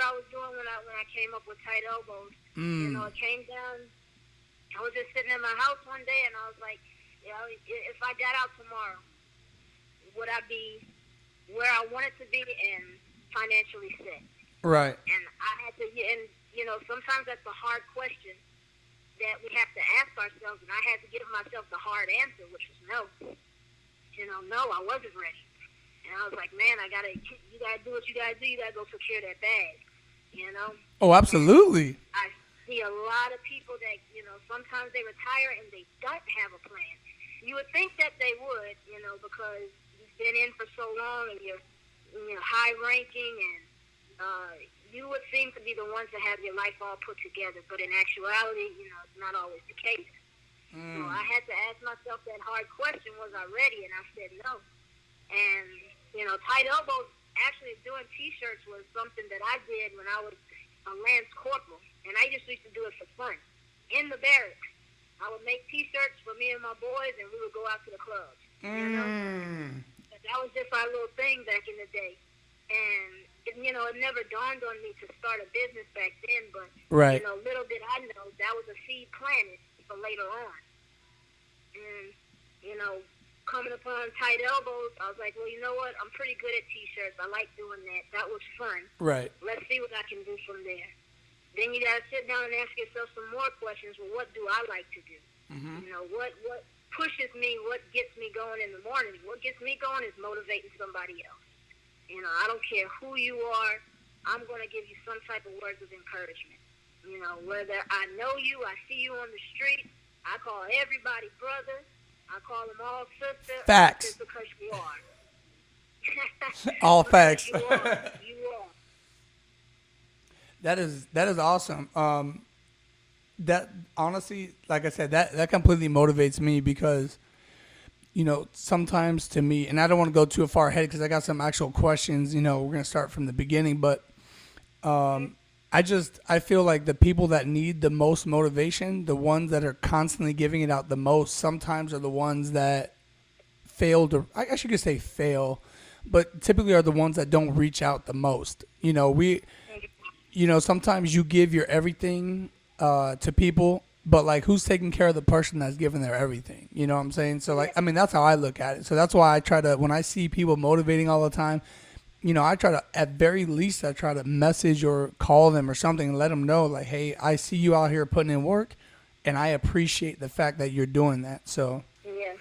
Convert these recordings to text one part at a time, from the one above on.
I was doing when I came up with tight elbows. You know, it came down. I was just sitting in my house one day, and I was like, you know, if I got out tomorrow, would I be where I wanted to be and financially set? Right. And I had to, and you know, sometimes that's a hard question that we have to ask ourselves, and I had to give myself the hard answer, which was no. You know, no, I wasn't ready. And I was like, man, you gotta do what you gotta do. You gotta go secure that bag. You know. Oh, absolutely. And I see a lot of people that, you know, sometimes they retire and they don't have a plan. You would think that they would, you know, because you've been in for so long and you're high ranking, and you would seem to be the ones that have your life all put together. But in actuality, you know, it's not always the case. So I had to ask myself that hard question: was I ready? And I said no. And you know, tight elbows, actually doing T-shirts was something that I did when I was a Lance Corporal, and I just used to do it for fun in the barracks. I would make T-shirts for me and my boys, and we would go out to the clubs. You know, that was just our little thing back in the day. And you know, it never dawned on me to start a business back then. But you know, little did I know that was a seed planted for later on. And you know, coming upon tight elbows, I was like, well, you know what? I'm pretty good at T-shirts. I like doing that. That was fun. Right. Let's see what I can do from there. Then you got to sit down and ask yourself some more questions. Well, what do I like to do? You know, what pushes me? What gets me going in the morning? What gets me going is motivating somebody else. You know, I don't care who you are. I'm going to give you some type of words of encouragement. You know, whether I know you, I see you on the street, I call everybody brother. I call them all sister. Facts. Just because you are. All facts. You are. That is awesome. That honestly, like I said, that completely motivates me because, you know, sometimes to me, and I don't want to go too far ahead because I got some actual questions. You know, we're gonna start from the beginning, but I feel like the people that need the most motivation, the ones that are constantly giving it out the most, sometimes are the ones that fail to, I guess you could say fail, but typically are the ones that don't reach out the most. You know, sometimes you give your everything to people, but like who's taking care of the person that's giving their everything? You know what I'm saying? So like, I mean, that's how I look at it. So that's why I try to, when I see people motivating all the time, you know, I try to, at very least, I try to message or call them or something and let them know, like, hey, I see you out here putting in work, and I appreciate the fact that you're doing that. So, Yeah.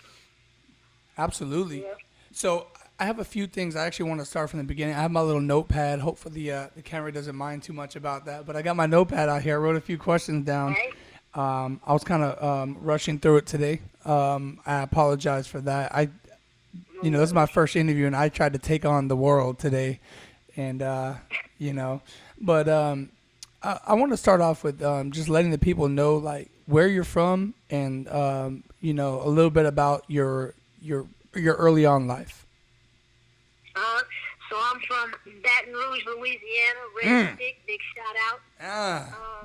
absolutely. Yeah. So, I have a few things I actually want to start from the beginning. I have my little notepad. Hopefully, the camera doesn't mind too much about that. But I got my notepad out here. I wrote a few questions down. Right. I was kind of rushing through it today. I apologize for that. You know, this is my first interview, and I tried to take on the world today, and you know, but I want to start off with just letting the people know like where you're from, and you know, a little bit about your early on life. So I'm from Baton Rouge, Louisiana. Red Stick, big shout out.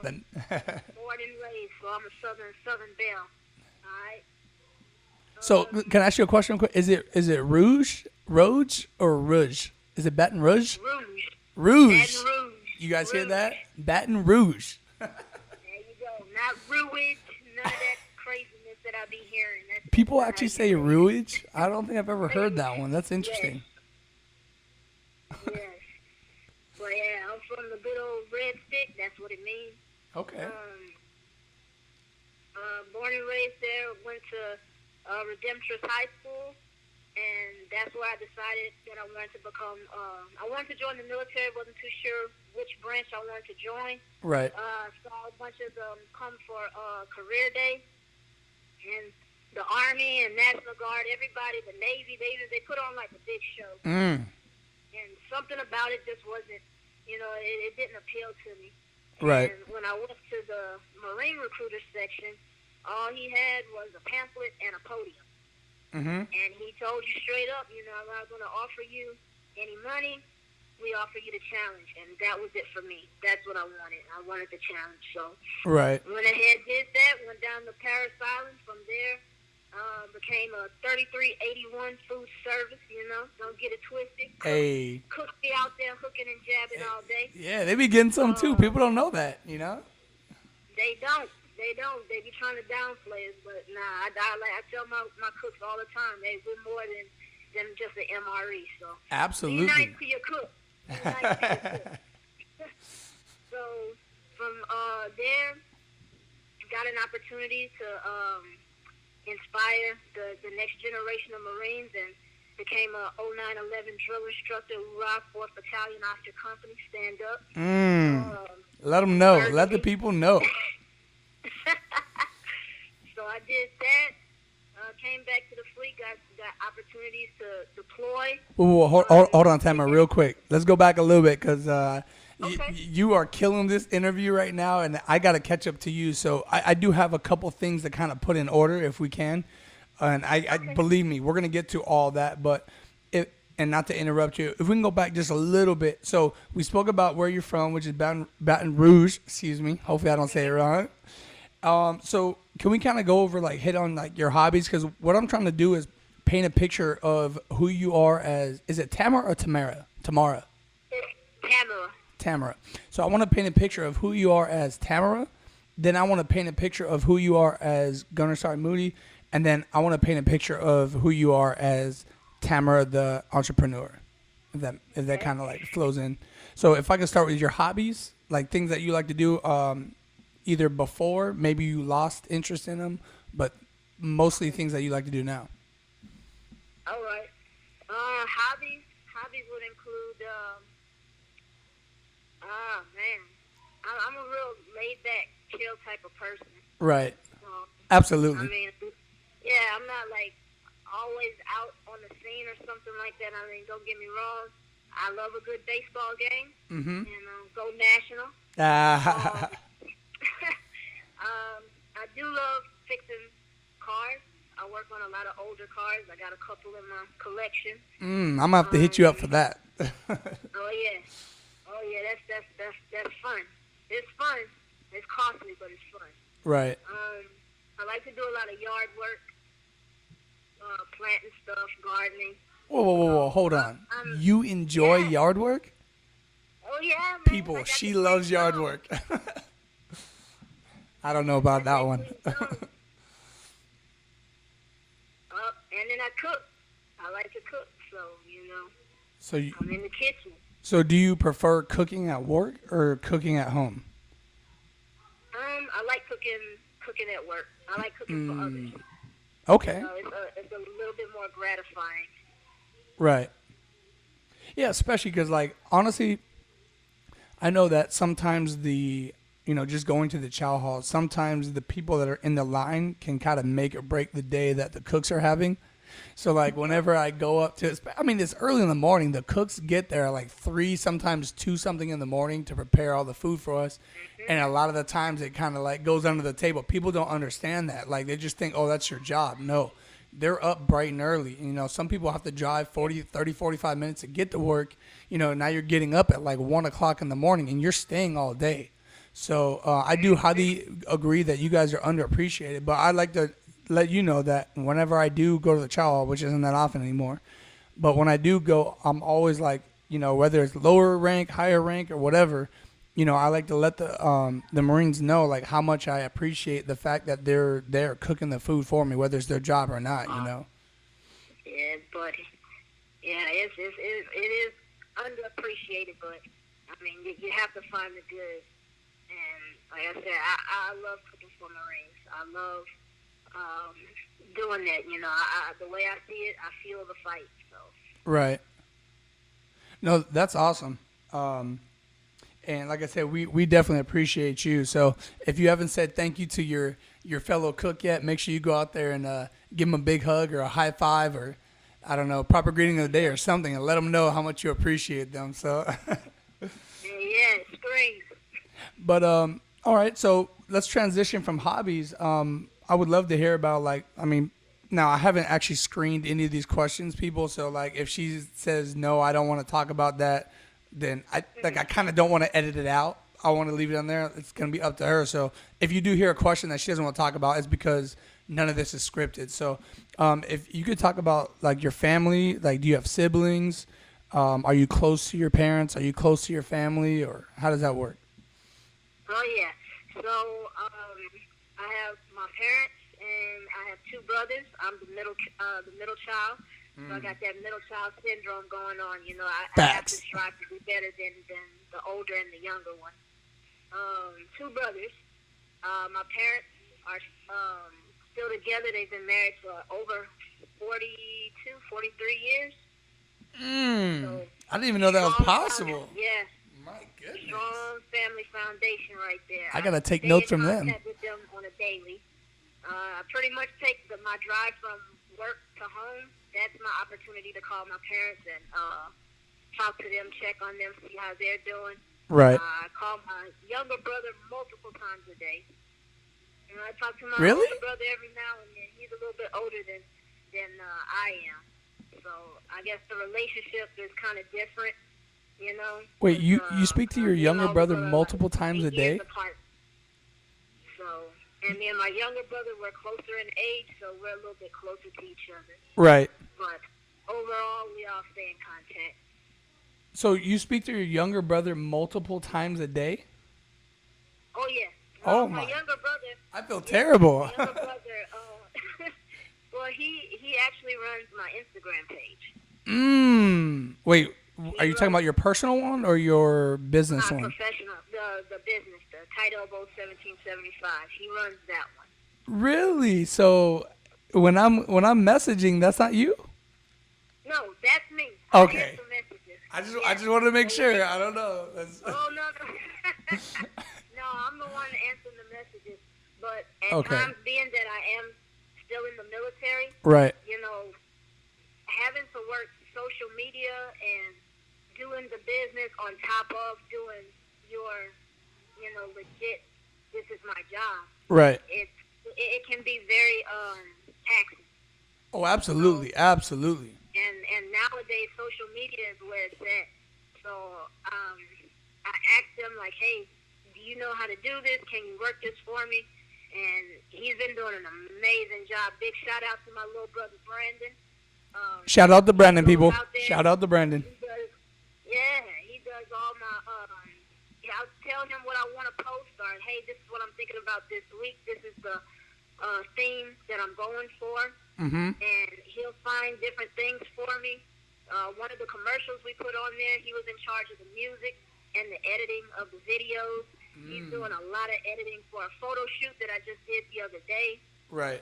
Born and raised, so I'm a Southern Belle. All right. So can I ask you a question? Quick? Is it Rouge, or Rouge? Is it Baton Rouge? Rouge. Baton Rouge. You guys hear that? Baton Rouge. There you go. Not Rouge. None of that craziness that I be hearing. That's People actually say Rouge. I don't think I've ever heard that one. That's interesting. Yes. But yeah, I'm from the good old Red Stick. That's what it means. Okay. Born and raised there. Went to Redemptress High School, and that's where I decided that I wanted to become. I wanted to join the military. Wasn't too sure which branch I wanted to join. Right. Saw a bunch of them come for career day, and the Army and National Guard, everybody, the Navy, they put on like a big show. And something about it just wasn't, you know, it didn't appeal to me. Right. And when I went to the Marine recruiter section, all he had was a pamphlet and a podium. And he told you straight up, you know, I'm not going to offer you any money. We offer you the challenge. And that was it for me. That's what I wanted. I wanted the challenge. So right. went ahead, did that, went down to Paris Island. From there, Became a 3381 food service, don't get it twisted. Hey. Cooks be out there hooking and jabbing all day. Yeah, they be getting some too. People don't know that, They don't. They be trying to downplay us, but nah, I tell my cooks all the time, we're more than just an MRE, so. Absolutely. Be nice to your cook. So, from there, got an opportunity to inspire the next generation of Marines and became a 0911 drill instructor, Rock 4th Battalion Oscar Company, stand up. Let them know. Let the people know. So I did that. Came back to the fleet, got opportunities to deploy. Whoa, hold on, Tamara, real quick. Let's go back a little bit because you are killing this interview right now, and I got to catch up to you. So I do have a couple things to kind of put in order if we can. And I believe me, we're going to get to all that. But and not to interrupt you, if we can go back just a little bit. So we spoke about where you're from, which is Baton Rouge. Excuse me. Hopefully I don't say it wrong. So can we kind of go over, hit on, your hobbies? Because what I'm trying to do is paint a picture of who you are as, is it Tamara or Tamara? Tamara. Tamara. So I want to paint a picture of who you are as Tamara. Then I want to paint a picture of who you are as GySgt Moody. And then I want to paint a picture of who you are as Tamara, the entrepreneur. If that kind of flows in. So if I could start with your hobbies, things that you like to do, either before, maybe you lost interest in them, but mostly things that you like to do now. All right. Hobbies would include, I'm a real laid-back, chill type of person. Right. Absolutely. I mean, yeah, I'm not, always out on the scene or something like that. I mean, don't get me wrong. I love a good baseball game. Mm-hmm. Go national. I do love fixing cars. I work on a lot of older cars. I got a couple in my collection. I'm gonna have to hit you up for that. Oh yeah, that's fun. It's fun. It's costly, but it's fun. Right. I like to do a lot of yard work, planting stuff, gardening. Whoa, hold on. You enjoy yard work? Oh yeah, man. People, she loves yard work. I don't know about that one. And then I cook. I like to cook, so I'm in the kitchen. So do you prefer cooking at work or cooking at home? I like cooking at work. I like cooking for others. Okay. It's a little bit more gratifying. Right. Yeah, especially because, honestly, I know that sometimes just going to the chow hall, sometimes the people that are in the line can kind of make or break the day that the cooks are having. So, whenever I go up to, it's early in the morning. The cooks get there at 3, sometimes 2 something in the morning to prepare all the food for us. And a lot of the times it kind of goes under the table. People don't understand that. They just think, oh, that's your job. No, they're up bright and early. Some people have to drive 30, 45 minutes to get to work. Now you're getting up at 1 o'clock in the morning and you're staying all day. So I do highly agree that you guys are underappreciated. But I'd like to let you know that whenever I do go to the chow hall, which isn't that often anymore, but when I do go, I'm always whether it's lower rank, higher rank, or whatever, I like to let the Marines know how much I appreciate the fact that they're there cooking the food for me, whether it's their job or not. Yeah, buddy. Yeah, it is underappreciated, but you have to find the good. And like I said, I love cooking for Marines. I love doing that. The way I see it, I feel the fight. So. Right. No, that's awesome. And like I said, we definitely appreciate you. So if you haven't said thank you to your fellow cook yet, make sure you go out there and give them a big hug or a high five or, I don't know, proper greeting of the day or something, and let them know how much you appreciate them. So. Yeah, springs. But all right, so let's transition from hobbies. I would love to hear about now I haven't actually screened any of these questions, people. So if she says no, I don't want to talk about that, then I kind of don't want to edit it out. I want to leave it on there. It's going to be up to her. So if you do hear a question that she doesn't want to talk about, it's because none of this is scripted. So, if you could talk about like your family, like do you have siblings? Are you close to your parents? Are you close to your family, or how does that work? Oh yeah. So I have my parents and I have two brothers. I'm the middle child. So I got that middle child syndrome going on. You know, I have to Facts. strive to be better than the older and the younger one. Two brothers. My parents are still together. They've been married for over 42, 43 years. So I didn't even know that was possible. Yeah. My goodness. Strong family foundation right there. I gotta take stay notes in from them. contact with them on a daily. I pretty much take my drive from work to home. That's my opportunity to call my parents and talk to them, check on them, see how they're doing. Right. I call my younger brother multiple times a day. And I talk to my Really? older brother every now and then. He's a little bit older than I am. So I guess the relationship is kind of different, you know. Wait, you speak to your me and my younger older brother are multiple like times a 8 years day? apart. So, and me and my younger brother, we're closer in age, so we're a little bit closer to each other. Right. But overall, we all stay in contact. So you speak to your younger brother multiple times a day? Oh yeah. Oh My my! younger brother. I feel terrible. My younger brother. Well, he actually runs my Instagram page. Wait, are you talking about your personal one or your business My one? professional, the business, the Title 1775. He runs that one. Really? So when I'm messaging, that's not you? No, that's me. Okay. I answer messages. I just wanted to make sure. I don't know. Oh no. No, I'm the one answering the messages. But at Okay. times, being that I am still in the military, Right. you know, having to work social media and doing the business on top of doing your, legit, this is my job. Right. It can be very taxing. Oh, absolutely, absolutely. And nowadays social media is where it's at. So I asked him like, hey, do you know how to do this? Can you work this for me? And he's been doing an amazing job. Big shout out to my little brother Brandon. Shout out to Brandon, he people. goes out there. Shout out to Brandon. He does all my. I'll tell him what I want to post, or hey, this is what I'm thinking about this week. This is the theme that I'm going for, and he'll find different things for me. One of the commercials we put on there, he was in charge of the music and the editing of the videos. He's doing a lot of editing for a photo shoot that I just did the other day. Right.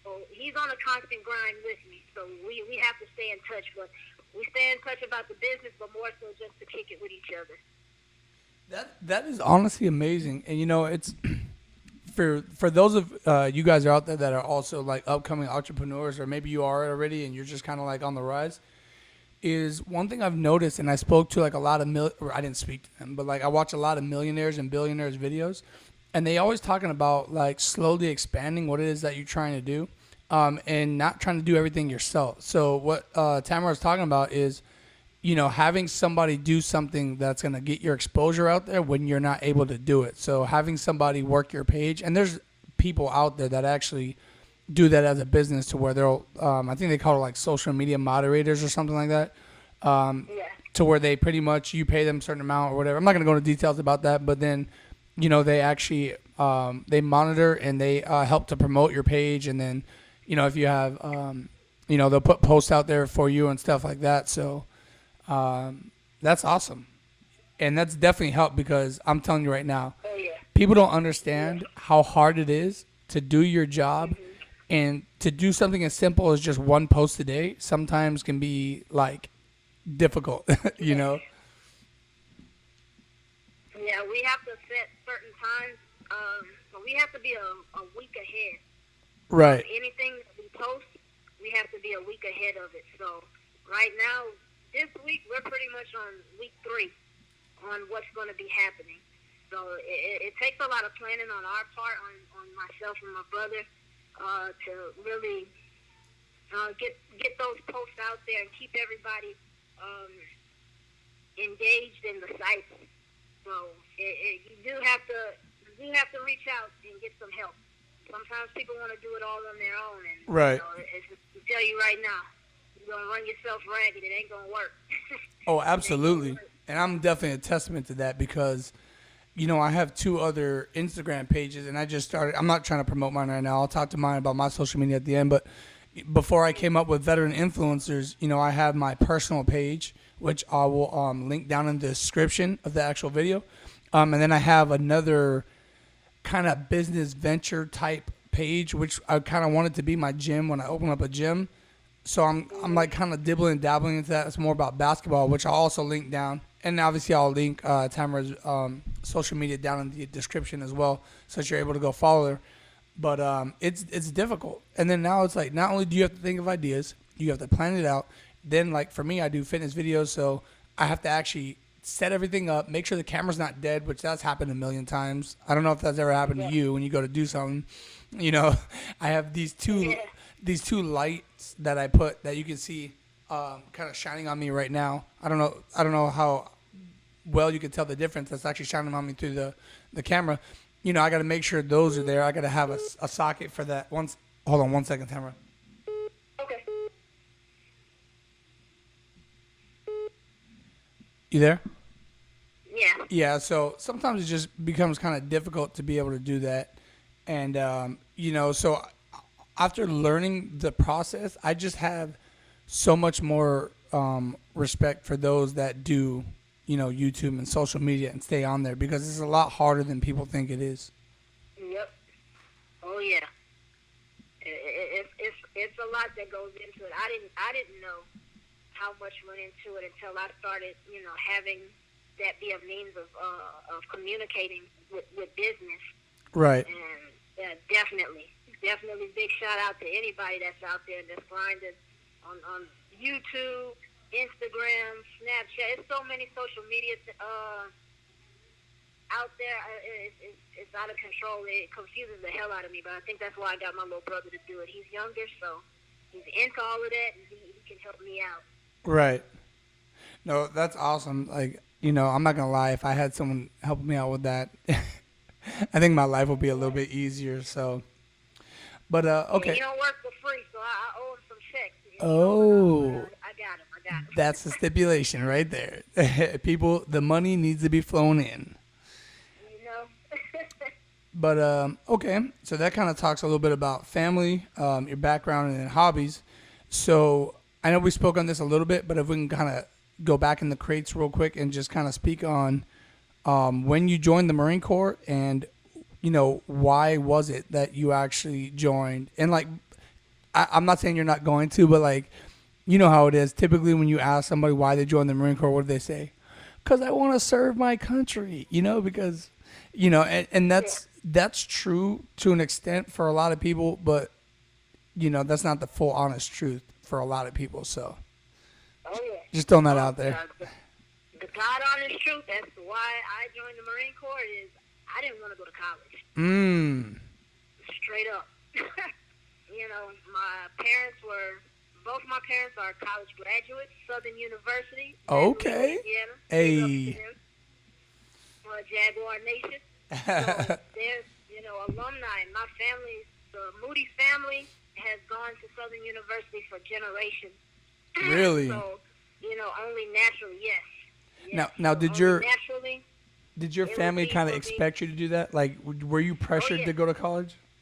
So he's on a constant grind with me. So we have to stay in touch. But we stay in touch about the business, but more so just to kick it with each other. That is honestly amazing, and it's for those of you guys are out there that are also like upcoming entrepreneurs, or maybe you are already and you're just kind of like on the rise. Is one thing I've noticed, and I spoke to like a lot of or I didn't speak to them, but like I watch a lot of millionaires and billionaires videos, and they always talking about like slowly expanding what it is that you're trying to do, and not trying to do everything yourself. So what Tamara is talking about is, having somebody do something that's going to get your exposure out there when you're not able to do it. So having somebody work your page, and there's people out there that actually do that as a business to where they'll, I think they call it like social media moderators or something like that. To where they pretty much, you pay them a certain amount or whatever. I'm not going to go into details about that, but then, they actually, they monitor and they help to promote your page. And then, if you have, they'll put posts out there for you and stuff like that. So, that's awesome. And that's definitely helped, because I'm telling you right now, people don't understand how hard it is to do your job, and to do something as simple as just one post a day sometimes can be like difficult, Yeah, we have to set certain times. So we have to be a week ahead. Right. Anything that we post, we have to be a week ahead of it. So right now, this week, we're pretty much on week 3 on what's going to be happening. So it takes a lot of planning on our part, on myself and my brother, to really get those posts out there and keep everybody engaged in the site. So you do have to reach out and get some help. Sometimes people want to do it all on their own, and Right. you know, it's just to tell you right now, you're gonna run yourself ragged. It ain't gonna work. Oh, It ain't gonna absolutely. work. And I'm definitely a testament to that because, I have 2 other Instagram pages and I just started. I'm not trying to promote mine right now. I'll talk to mine about my social media at the end. But before I came up with veteran influencers, I have my personal page, which I will link down in the description of the actual video. And then I have another kind of business venture type page, which I kind of wanted to be my gym when I open up a gym. So I'm like kind of dibbling and dabbling into that. It's more about basketball, which I'll also link down. And obviously I'll link Tamara's social media down in the description as well, so that you're able to go follow her. But it's difficult. And then now it's like not only do you have to think of ideas, you have to plan it out. Then like for me, I do fitness videos, so I have to actually set everything up, make sure the camera's not dead, which that's happened a million times. I don't know if that's ever happened to you when you go to do something. I have these two lights that I put that you can see kind of shining on me right now. I don't know how well you can tell the difference. That's actually shining on me through the camera. I got to make sure those are there. I got to have a socket for that. Hold on 1 second, Tamara. Okay. You there? Yeah. Yeah, so sometimes it just becomes kind of difficult to be able to do that. And, so after learning the process, I just have so much more respect for those that do, YouTube and social media and stay on there because it's a lot harder than people think it is. Yep. Oh yeah. It's a lot that goes into it. I didn't know how much went into it until I started, having that be a means of communicating with business. Right. And definitely big shout out to anybody that's out there that's grinding on YouTube, Instagram, Snapchat. It's so many social media out there. It's out of control. It confuses the hell out of me, but I think that's why I got my little brother to do it. He's younger, so he's into all of that, and he can help me out. Right. No, that's awesome. Like, I'm not going to lie. If I had someone helping me out with that, I think my life would be a little bit easier. So, but, okay. He don't work for free, so I owe him some checks. Oh. I got him. That's the stipulation right there. People, the money needs to be flown in. But, okay. So that kind of talks a little bit about family, your background, and then hobbies. So I know we spoke on this a little bit, but if we can kind of go back in the crates real quick and just kind of speak on when you joined the Marine Corps and, why was it that you actually joined? And, like, I'm not saying you're not going to, but, like, you know how it is. Typically when you ask somebody why they joined the Marine Corps, what do they say? Because I want to serve my country, because, and that's true to an extent for a lot of people, but, that's not the full honest truth for a lot of people. So just throwing that out there. The God honest truth, that's why I joined the Marine Corps, is I didn't want to go to college. Straight up. Both my parents are college graduates, Southern University. Okay. Louisiana. Hey. Jaguar Nation. So there's, alumni. My family, the Moody family, has gone to Southern University for generations. Really? So, only naturally, yes. Now, did your naturally, family kind of expect you to do that? Like, were you pressured to go to college?